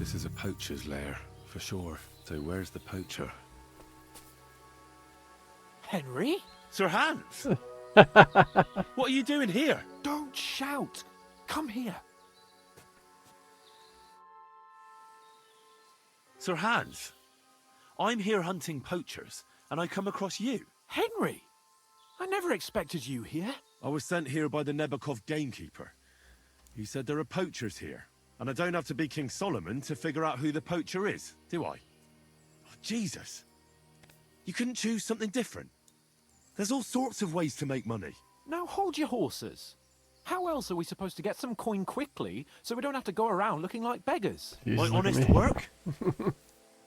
This is a poacher's lair, for sure. So where's the poacher? Henry? Sir Hans! What are you doing here? Don't shout! Come here. Sir Hans, I'm here hunting poachers, and I come across you. Henry! I never expected you here. I was sent here by the Nebakov gamekeeper. He said there are poachers here, and I don't have to be King Solomon to figure out who the poacher is, do I? Oh, Jesus! You couldn't choose something different? There's all sorts of ways to make money. Now hold your horses. How else are we supposed to get some coin quickly so we don't have to go around looking like beggars? My honest work?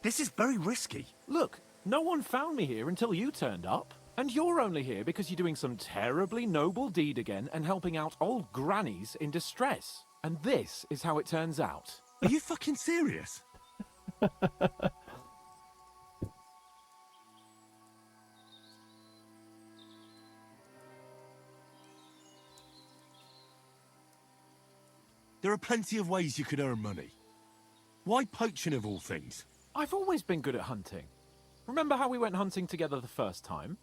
This is very risky. Look, no one found me here until you turned up. And you're only here because you're doing some terribly noble deed again and helping out old grannies in distress. And this is how it turns out. Are you fucking serious? There are plenty of ways you could earn money. Why poaching of all things? I've always been good at hunting. Remember how we went hunting together the first time?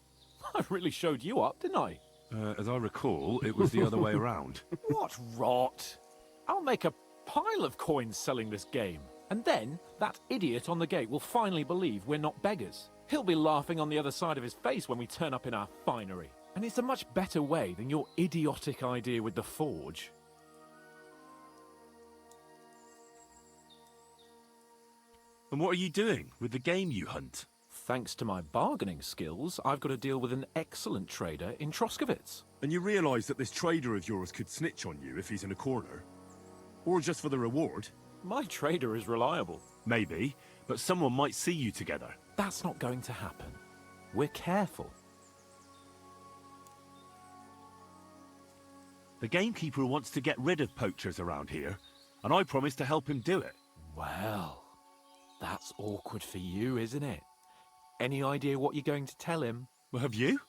I really showed you up, didn't I? As I recall, it was the other way around. What rot! I'll make a pile of coins selling this game. And then, that idiot on the gate will finally believe we're not beggars. He'll be laughing on the other side of his face when we turn up in our finery. And it's a much better way than your idiotic idea with the forge. And what are you doing with the game you hunt? Thanks to my bargaining skills, I've got to deal with an excellent trader in Troskowitz. And you realise that this trader of yours could snitch on you if he's in a corner? Or just for the reward? My trader is reliable. Maybe, but someone might see you together. That's not going to happen. We're careful. The gamekeeper wants to get rid of poachers around here, and I promise to help him do it. Well, that's awkward for you, isn't it? Any idea what you're going to tell him? Well, have you?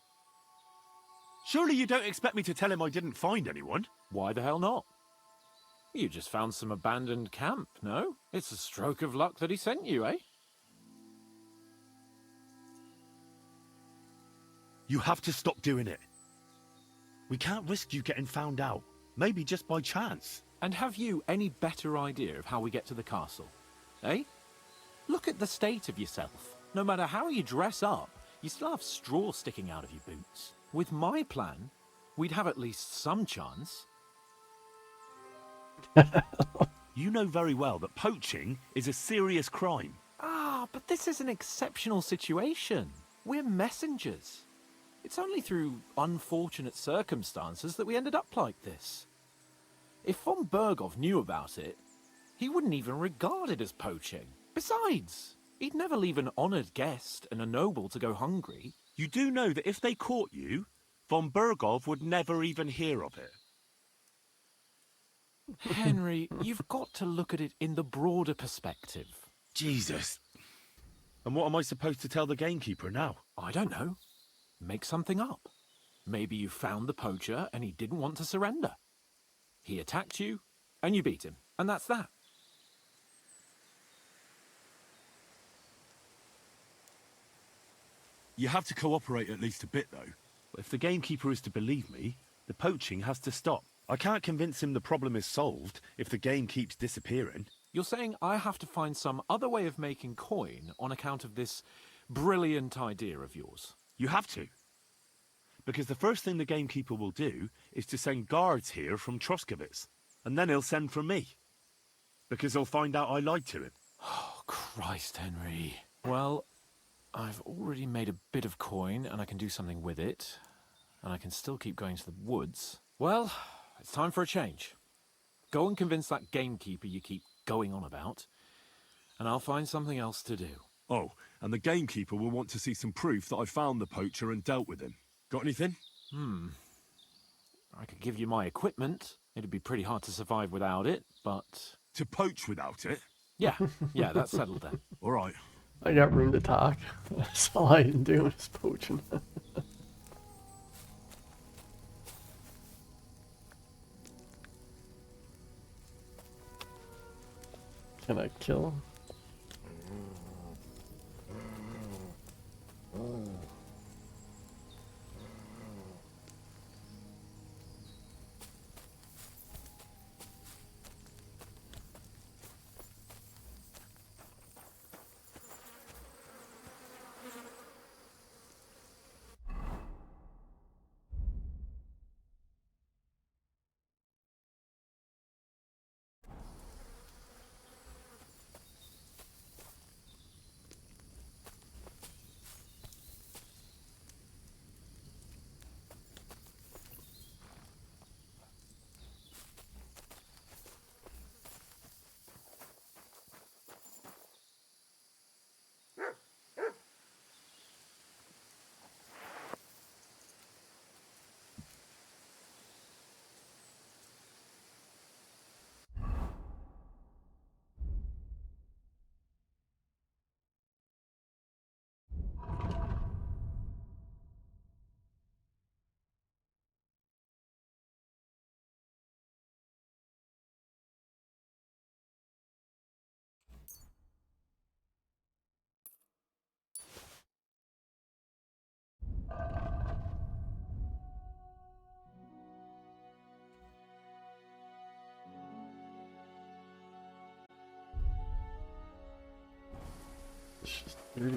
Surely you don't expect me to tell him I didn't find anyone? Why the hell not? You just found some abandoned camp, no? It's a stroke of luck that he sent you, eh? You have to stop doing it. We can't risk you getting found out. Maybe just by chance. And have you any better idea of how we get to the castle? Eh? Look at the state of yourself. No matter how you dress up, you still have straw sticking out of your boots. With my plan, we'd have at least some chance. You know very well that poaching is a serious crime. Ah, but this is an exceptional situation. We're messengers. It's only through unfortunate circumstances that we ended up like this. If von Berghoff knew about it, he wouldn't even regard it as poaching. Besides, he'd never leave an honoured guest and a noble to go hungry. You do know that if they caught you, von Berghoff would never even hear of it. Henry, you've got to look at it in the broader perspective. Jesus. And what am I supposed to tell the gamekeeper now? I don't know. Make something up. Maybe you found the poacher and he didn't want to surrender. He attacked you and you beat him. And that's that. You have to cooperate at least a bit, though. If the gamekeeper is to believe me, the poaching has to stop. I can't convince him the problem is solved if the game keeps disappearing. You're saying I have to find some other way of making coin on account of this brilliant idea of yours? You have to. Because the first thing the gamekeeper will do is to send guards here from Troskowitz. And then he'll send for me. Because he'll find out I lied to him. Oh, Christ, Henry. Well, I've already made a bit of coin and I can do something with it. And I can still keep going to the woods. Well, it's time for a change. Go and convince that gamekeeper you keep going on about. And I'll find something else to do. Oh, and the gamekeeper will want to see some proof that I found the poacher and dealt with him. Got anything? I could give you my equipment. It'd be pretty hard to survive without it, but... To poach without it? Yeah, that's settled then. All right. I got room to talk. That's all I can do is poaching. Can I kill him? It's just 30.